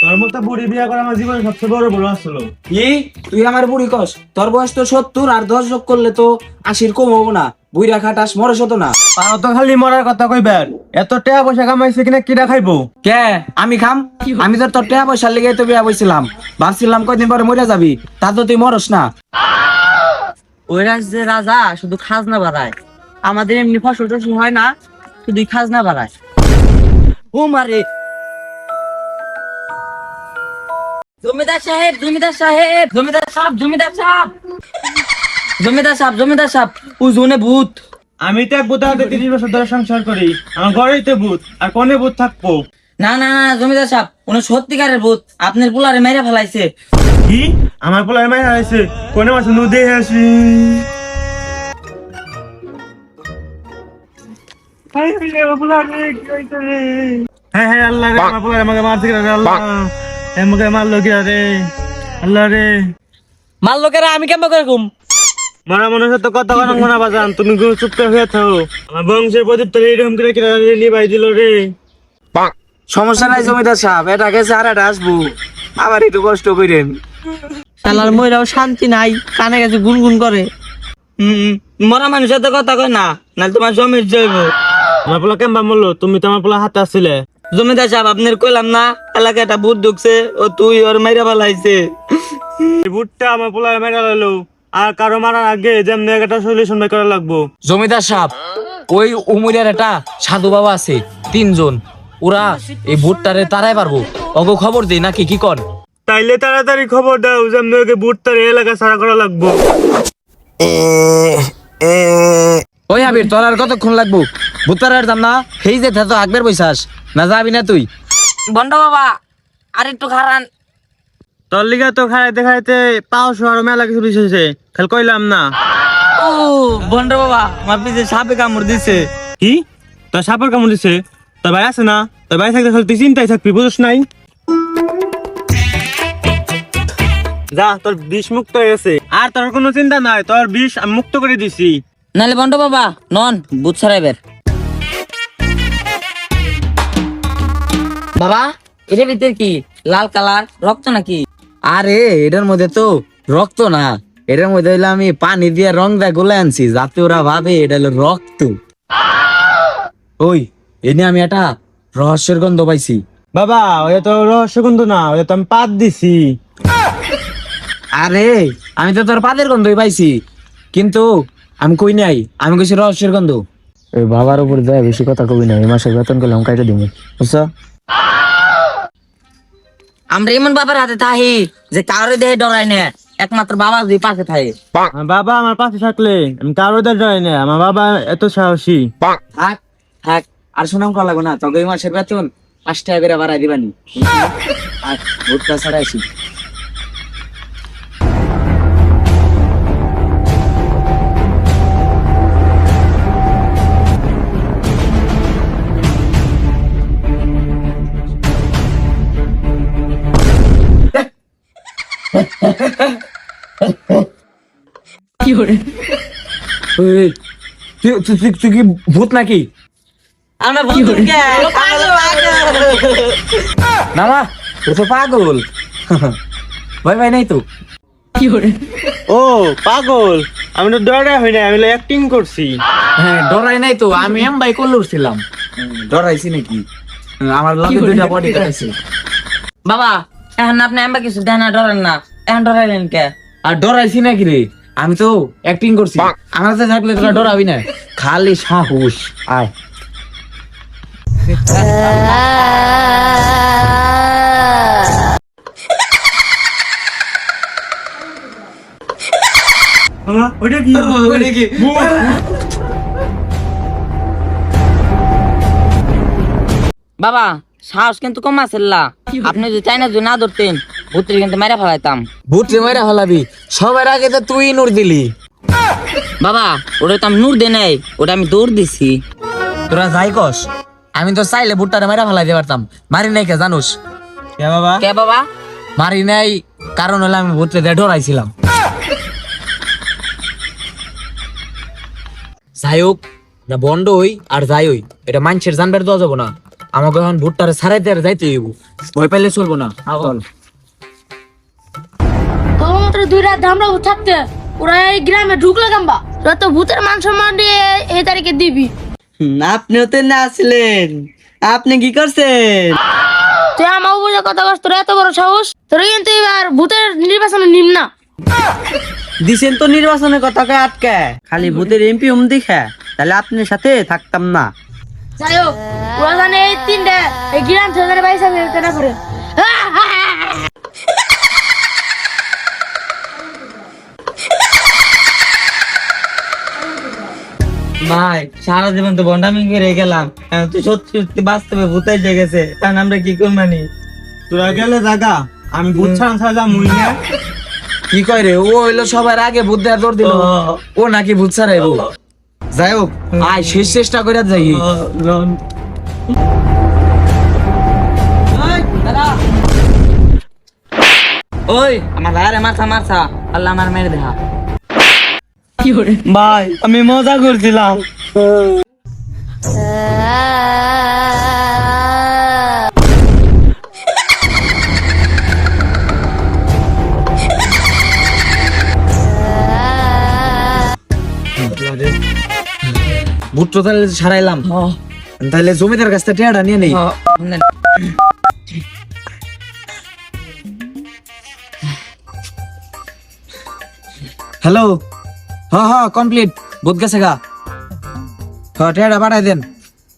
তোর মতো বুড়ি বিয়া করা আমার জীবনে সবচেয়ে বড় ভুল আসলো। কি তুই আমার বুড়ি কস? তোর বয়স তো 70 আর 10 যোগ করলে তো 80 কম হবো না। বুইরা খাটাস মরস হতো না। আর তো খালি মরার কথা কইবেন, এত টাকা পয়সা কামাইছে কিনা কিরা খাইবো? কে আমি খাম? আমি তো তোর টাকা পয়সার লেগে তো বিয়া বইছিলাম, ভাবছিলাম কয়দিন পরে মরে যাবি, তা তো তুই মরস না। ওই রাজ্যের রাজা শুধু খাজনা বাড়ায়, আমাদের এমনি ফসল টসল হয় না, শুধু খাজনা বাড়ায়। ও মারে জমিদার সাহেব, জমিদার সাহেব, জমিদার সাহেব, জমিদার সাহেব, জমিদার সাহেব, জমিদার সাহেব, উজনে ভূত। আমি তো এক ভূত হাতে 30 বছর ধরে সংসার করি, আমার ঘরেই তো ভূত, আর কোনে ভূত থাকবো? না না না জমিদার সাহেব, উনি সত্যিকারের ভূত, আপনার পোলারে মেরে ফেলাইছে। কি? আমার পোলার মাই হারাইছে? কোনে মাছ নদী আসি? হ্যাঁ হ্যাঁ, আল্লাহ রে, আমার পোলার আমাকে মারছে কিনা রে, আল্লাহ আমাকে মারলো কিনা রে, আল্লাহ রে। মার লোকেরা আমি কেমন করে ঘুম? মারা মানুষের তো কথা কথা মনে বাজান, তুমি চুপ করে হয়ে থাকো। আমার বংশের প্রদীপ তো এরকম করে কিনা নিবাই দিল রে। সমস্যা নাই জমিদার সাহেব, এটা গেছে আর এটা আসবো, আবার একটু কষ্ট করেন। শালার ময়রাও শান্তি নাই, কানে গেছে গুনগুন করে। মরা মানুষের তো কথা কয় না, নাহলে তোমার জমির জৈব। আমার পোলা কেমবা মরলো? তুমি তো আমার পোলা হাতে আসছিলে। জমিদার সাহেব আপনার কইলাম না, এলাকায় একটা ভূত ঢুকছে, ও তুই ওর মাইরা ফেলাইছে। এই ভূতটা আমার পোলা মেরা লালো, আর কারো মারার আগে যেমন একটা সলিউশন বের করা লাগবো। জমিদার সাহেব, ওই উমরের একটা সাধু বাবা আছে, 3 জন, ওরা এই ভুট্টারে তারাই পারবো। ওগো খবর দেই নাকি, কি কর? তাইলে তাড়াতাড়ি খবর দাও, যেমন ওকে ভূতটার এলাকা ছাড়া করা লাগবো। ওই আবির, তোর আর কতক্ষণ লাগবো? ভুট্টারের দাম না সেই যে তো আকবের বৈশাস না, যাবি না তুই? বন্ড বাবা আর একটু খারান। তোর লিগা তো খাইতে খাইতে পাও শহর মেলা কিছু দিছে, খালি কইলাম না। ও বন্ড বাবা, আমার পিছে সাপে কামড় দিছে। কি? তোর সাপের কামড় দিছে? তোর ভাই আছে না? তোর ভাই থাকতে খালি তুই চিন্তায় থাকবি, বুঝছ নাই? যা, তোর বিষ মুক্ত হয়ে গেছে, আর তোর কোনো চিন্তা নাই, তোর বিষ আমি মুক্ত করে দিছি। নাহলে বন্ড বাবা নন বুথ ছাড়াইবের। বাবা এটার ভিতরে কি লাল কালার রক্ত নাকি? আরে এটার মধ্যে তো রক্ত না, এটার মধ্যে হইলো আমি পানি দিয়ে রং দা গুলে আনছি, যাতে ওরা ভাবে এটা হলো রক্ত। ওই এনে আমি একটা রহস্যের গন্ধ পাইছি। বাবা, ওই তো রহস্যগন্ধ না, ওই তো আমি পাত দিছি। আরে আমি তো তোর পাদের গন্ধই পাইছি, কিন্তু আমি কই নাই, আমি কইছি রহস্যের গন্ধ। ওই বাবার উপর দেয় বেশি কথা কবি না, এই মাসের বেতন করলাম কাইটা দিব, বুঝছো? আমরা এমন বাবার হাতে থাকি যে কারো দেহে ডরাই না, একমাত্র বাবা দুই পাশে থাকে। আমার বাবা আমার পাশে থাকলে আমি কারো ডরাই না, আমার বাবা এত সাহসী। থাক থাক, আর শোনাম করা লাগো না, তোকে এই মাসের বেতন 5 টাকা করে বাড়াই দিবানি। আর ভোটটা ছাড়াইছি। ওই, তুই কি ভূত নাকি? আমরা ভূত কে? না মা, ও তো পাগল। ভয় ভাই নাই তো? ও পাগল, আমি তো ডরাই হই না, আমি অ্যাক্টিং করছি। হ্যাঁ ডরাই নাই তো, আমি এম বাই করলে উঠছিলাম। ডরাইছি নাকি? আমার লগে 2টা বডি কাটাইছে। বাবা এখন আপনি আমরা কিছু দেন না, ডরেন না, এখন ডরাইলেন কে? আর ডরাইছি নাকি রে? আমি তো অ্যাক্টিং করছি, আমার কাছে থাকলে তোরা ডরাবি না, খালি সাহস। আয় ওইটা কি? বাবা সাহস কিন্তু কম আছে, আপনি যদি চাইনা যদি না ধরতেন ভূতের কিন্তু মেরে ফেলাইতাম। ভূত রে মাইরা হলাবি, সবার আগে তো তুই নূর দিলি। বাবা ওটা তো আমি নূর দে নাই, ওটা আমি দৌড় দিছি। তোরা যাই কস, আমি তো চাইলে ভুট্টারে মাইরা ফেলাই দিতে পারতাম, মারি নাই কে জানোস? কে বাবা? কে বাবা? মারি নাই, কারণ হলো আমি ভূতরে দিয়ে ডরাইছিলাম। যাই হোক না, বন্ড হই আর যাই হই, এটা মানুষের জানবার দেওয়া যাবো না। আমাকে এখন ভুট্টারে ছাড়াইতে আর যাইতে হইব, ভয় পাইলে চলবো না। চল। তো মাত্র 2 রাত আমরা থাকতে ওরা এই গ্রামে ঢুকলো কেমবা, তোরা তো ভূতের মান সম্মান দিয়ে এই তারিখে দিবি। আপনিও তো না আসলেন, আপনি কি করছেন? তুই আমার উপরে কথা কস, তোর এত বড় সাহস, তোর কিন্তু এবার ভূতের নির্বাচনে নিম না। দিছেন তো নির্বাচনের কথা কয়ে আটকে, খালি ভূতের এমপি দেখে, তাহলে আপনার সাথে থাকতাম না। যাই হোক, ওরা জানে এই 3টে এই গ্রাম থেকে বাইসা বেরোতে না করে। ভাই সারা জীবন তো বন্ডামি করে গেলাম, এখন তো সত্যি সত্যি বাস্তবে ভূতাই জেগেছে, কারণ আমরা কি করবানি? তোরা গেলে জাগা, আমি ভূত ছাড়া যা মুই না। কি কয় রে, ও হইলো সবার আগে ভূত দেওয়ার দৌড় দিল, ও নাকি ভূত ছাড়াইবো। যাই হোক, আয় শেষ চেষ্টা করে যাই। ওই আমার ভাইয়ারে মাথা মারছা, আল্লাহ আমার মেরে দেখা। ভাই আমি মজা করছিলাম। ভূত তো তাহলে ছাড়াইলাম, তাহলে জমিদার কাছ থেকে টেয়াটা নিয়ে নেই। হ্যালো, হ্যাঁ কমপ্লিট, ভূত গেছে গা। হ্যাঁ টেয়াটা পাঠাই দেন,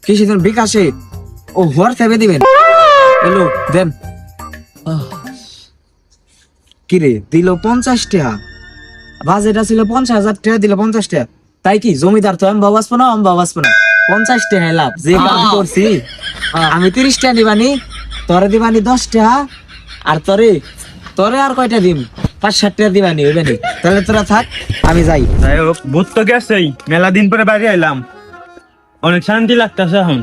কিসে দেন? বিকাশে, ও হোয়াটসঅ্যাপে দিবেন। হ্যালো দেন। কিরে দিল 50 টাকা, বাজেটা ছিল 50,000 টাকা, দিল 50 টাকা। তাই কি জমিদার তো আমি বাবাসবো না, 50 টাকা লাভ, যে কাম করছি। আমি 30 টাকা দিবানি, তোরে দিবানি 10 টাকা, আর তোরে আর কয়টা দিম? 5-7 টাকা দিবানি, হইবে নি? তাহলে তোরা থাক, আমি যাই। যাই হোক, ভূত তো গেছেই, মেলা দিন পরে বাড়ি আইলাম, অনেক শান্তি লাগতেছে এখন।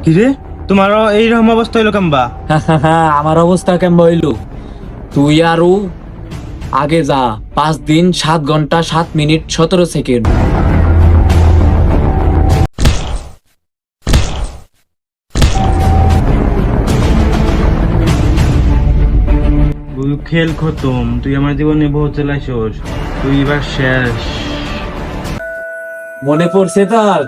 কিরে তোমারও এইরকম অবস্থা হইলো কেমবা? আমার অবস্থা কেমন হইলো? তুই আরো আগে যা, 5 দিন 7 ঘন্টা 7 মিনিট 17 সেকেন্ড। তুই খেল খতম, তুই আমার জীবনে বহুত চালাইছস, তুই এবার শেষ। মনে পড়ছে তার?